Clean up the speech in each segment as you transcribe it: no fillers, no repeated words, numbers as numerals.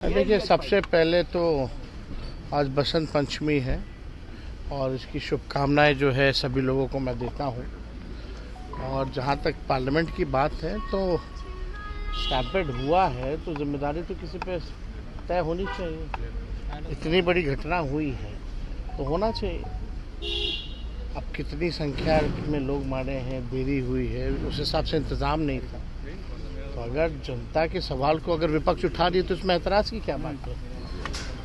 देखिए, सबसे पहले तो आज बसंत पंचमी है और इसकी शुभकामनाएं जो है सभी लोगों को मैं देता हूं। और जहां तक पार्लियामेंट की बात है तो स्टैम्पेड हुआ है तो जिम्मेदारी तो किसी पे तय होनी चाहिए। इतनी बड़ी घटना हुई है तो होना चाहिए। अब कितनी संख्या में लोग मारे हैं, देरी हुई है, उस हिसाब से इंतज़ाम नहीं था। तो अगर जनता के सवाल को अगर विपक्ष उठा रही है तो इसमें ऐतराज़ की क्या बात है?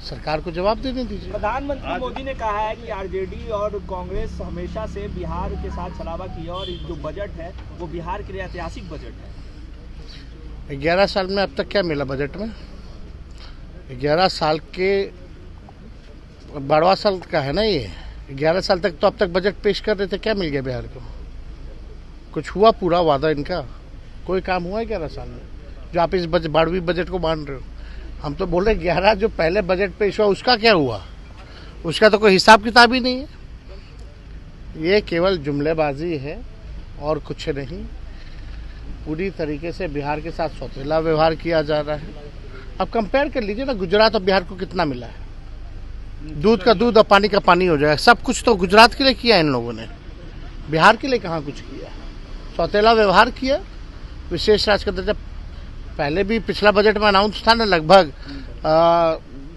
सरकार को जवाब देने दीजिए। प्रधानमंत्री मोदी ने कहा है कि आरजेडी और कांग्रेस हमेशा से बिहार के साथ छलावा की और जो बजट है वो बिहार के लिए ऐतिहासिक बजट है। 11 साल में अब तक क्या मिला बजट में? 11 साल के 12वां साल का है ना ये। 11 साल तक तो अब तक बजट पेश कर रहे थे, क्या मिल गया बिहार को? कुछ हुआ पूरा वादा इनका? कोई काम हुआ है 11 साल में जो आप इस 12वीं बजट को मान रहे हो? हम तो बोल रहे 11 जो पहले बजट पेश हुआ उसका क्या हुआ? उसका तो कोई हिसाब किताब ही नहीं है। ये केवल जुमलेबाजी है और कुछ नहीं। पूरी तरीके से बिहार के साथ सौतेला व्यवहार किया जा रहा है। अब कंपेयर कर लीजिए ना, गुजरात और बिहार को कितना मिला है? दूध का दूध और पानी का पानी हो जाएगा। सब कुछ तो गुजरात के लिए किया इन लोगों ने, बिहार के लिए कहाँ कुछ किया? सौतेला व्यवहार किया। विशेष राज्य का दर्जा पहले भी पिछला बजट में अनाउंस था ना, लगभग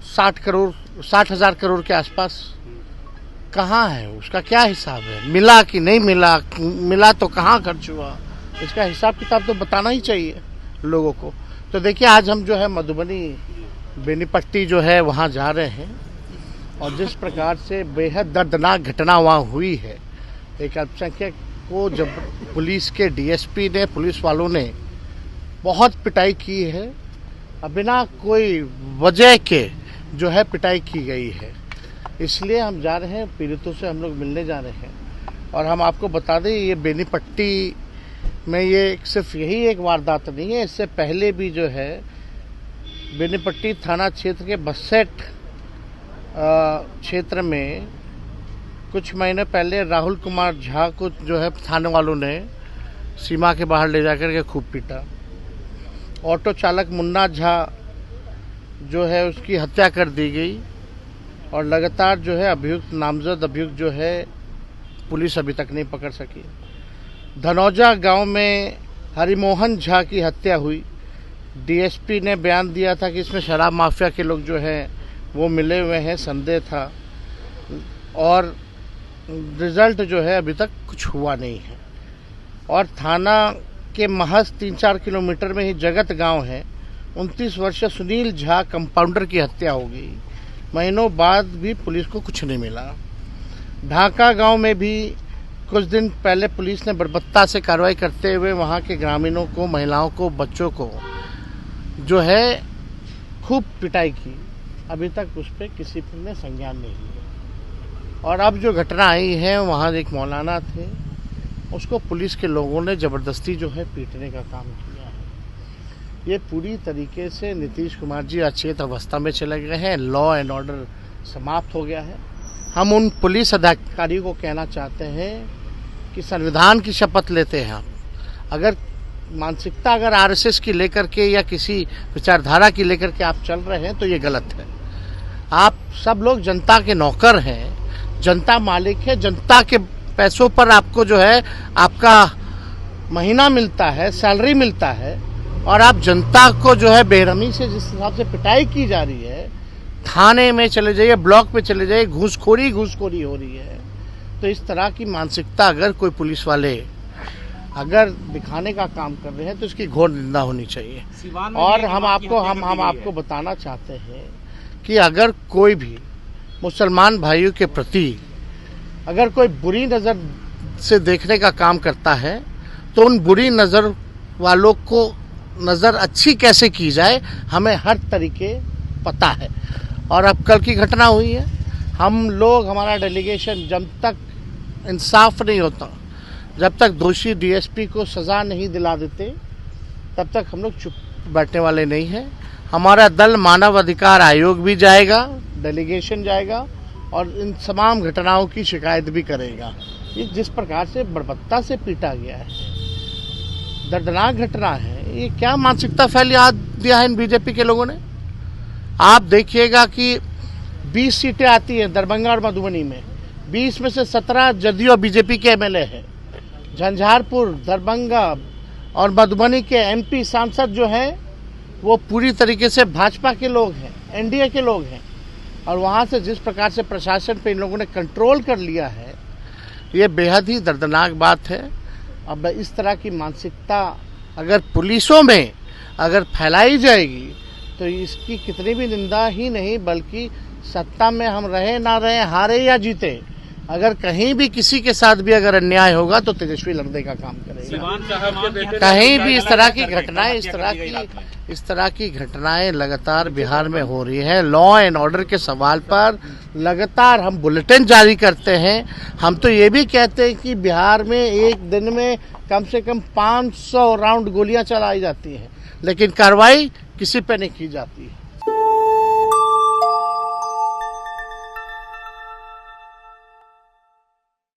60,000 करोड़ के आसपास। कहाँ है उसका? क्या हिसाब है? मिला कि नहीं मिला? मिला तो कहाँ खर्च हुआ? इसका हिसाब किताब तो बताना ही चाहिए लोगों को। तो देखिए, आज हम जो है मधुबनी बेनीपट्टी जो है वहाँ जा रहे हैं और जिस प्रकार से बेहद दर्दनाक घटना वहाँ हुई है, एक अल्पसंख्यक को जब पुलिस के डीएसपी ने, पुलिस वालों ने बहुत पिटाई की है, बिना कोई वजह के जो है पिटाई की गई है। इसलिए हम जा रहे हैं, पीड़ितों से हम लोग मिलने जा रहे हैं। और हम आपको बता दें, ये बेनीपट्टी में ये सिर्फ यही एक वारदात नहीं है। इससे पहले भी जो है बेनीपट्टी थाना क्षेत्र के बसेट क्षेत्र में कुछ महीने पहले राहुल कुमार झा को जो है थाने वालों ने सीमा के बाहर ले जाकर के खूब पीटा। ऑटो चालक मुन्ना झा जो है उसकी हत्या कर दी गई और लगातार जो है नामजद अभियुक्त जो है पुलिस अभी तक नहीं पकड़ सकी। धनौजा गांव में हरिमोहन झा की हत्या हुई। डीएसपी ने बयान दिया था कि इसमें शराब माफिया के लोग जो हैं वो मिले हुए हैं, संदेह था, और रिजल्ट जो है अभी तक कुछ हुआ नहीं है। और थाना के महज 3-4 किलोमीटर में ही जगत गांव है। 29 वर्षीय सुनील झा कंपाउंडर की हत्या हो गई। महीनों बाद भी पुलिस को कुछ नहीं मिला। ढाका गांव में भी कुछ दिन पहले पुलिस ने बर्बरता से कार्रवाई करते हुए वहां के ग्रामीणों को, महिलाओं को, बच्चों को जो है खूब पिटाई की। अभी तक उस पर किसी ने संज्ञान नहीं लिया। और अब जो घटना आई है, वहाँ एक मौलाना थे, उसको पुलिस के लोगों ने ज़बरदस्ती जो है पीटने का काम किया है। ये पूरी तरीके से नीतीश कुमार जी अचेत अवस्था में चले गए हैं। लॉ एंड ऑर्डर समाप्त हो गया है। हम उन पुलिस अधिकारियों को कहना चाहते हैं कि संविधान की शपथ लेते हैं। अगर मानसिकता अगर आरएसएस की लेकर के या किसी विचारधारा की लेकर के आप चल रहे हैं तो ये गलत है। आप सब लोग जनता के नौकर हैं, जनता मालिक है। जनता के पैसों पर आपको जो है आपका महीना मिलता है, सैलरी मिलता है, और आप जनता को जो है बेरहमी से जिस हिसाब से पिटाई की जा रही है, थाने में चले जाइए, ब्लॉक पे चले जाइए, घूसखोरी हो रही है। तो इस तरह की मानसिकता अगर कोई पुलिस वाले अगर दिखाने का काम कर रहे हैं तो इसकी घोर निंदा होनी चाहिए। और हम आपको बताना चाहते हैं कि अगर कोई भी मुसलमान भाइयों के प्रति अगर कोई बुरी नज़र से देखने का काम करता है तो उन बुरी नज़र वालों को नज़र अच्छी कैसे की जाए, हमें हर तरीके पता है। और अब कल की घटना हुई है, हम लोग, हमारा डेलीगेशन, जब तक इंसाफ नहीं होता, जब तक दोषी डीएसपी को सज़ा नहीं दिला देते, तब तक हम लोग चुप बैठने वाले नहीं हैं। हमारा दल मानव अधिकार आयोग भी जाएगा, डेलीगेशन जाएगा और इन तमाम घटनाओं की शिकायत भी करेगा। ये जिस प्रकार से बर्बरता से पीटा गया है, दर्दनाक घटना है। ये क्या मानसिकता फैला दिया है इन बीजेपी के लोगों ने? आप देखिएगा कि 20 सीटें आती हैं दरभंगा और मधुबनी में, 20 में से 17 जदयू और बीजेपी के एमएलए हैं। झंझारपुर, दरभंगा और मधुबनी के एमपी सांसद जो हैं वो पूरी तरीके से भाजपा के लोग हैं, एनडीए के लोग हैं। और वहाँ से जिस प्रकार से प्रशासन पे इन लोगों ने कंट्रोल कर लिया है, ये बेहद ही दर्दनाक बात है। अब इस तरह की मानसिकता अगर पुलिसों में अगर फैलाई जाएगी तो इसकी कितनी भी निंदा ही नहीं, बल्कि सत्ता में हम रहे ना रहे, हारे या जीते, अगर कहीं भी किसी के साथ भी अगर अन्याय होगा तो तेजस्वी लड़ने का काम करेगा। कहीं भी इस तरह की घटनाएं इस तरह की घटनाएं लगातार बिहार में हो रही है। लॉ एंड ऑर्डर के सवाल पर लगातार हम बुलेटिन जारी करते हैं। हम तो ये भी कहते हैं कि बिहार में एक दिन में कम से कम 500 राउंड गोलियां चलाई जाती हैं, लेकिन कार्रवाई किसी पे नहीं की जाती है।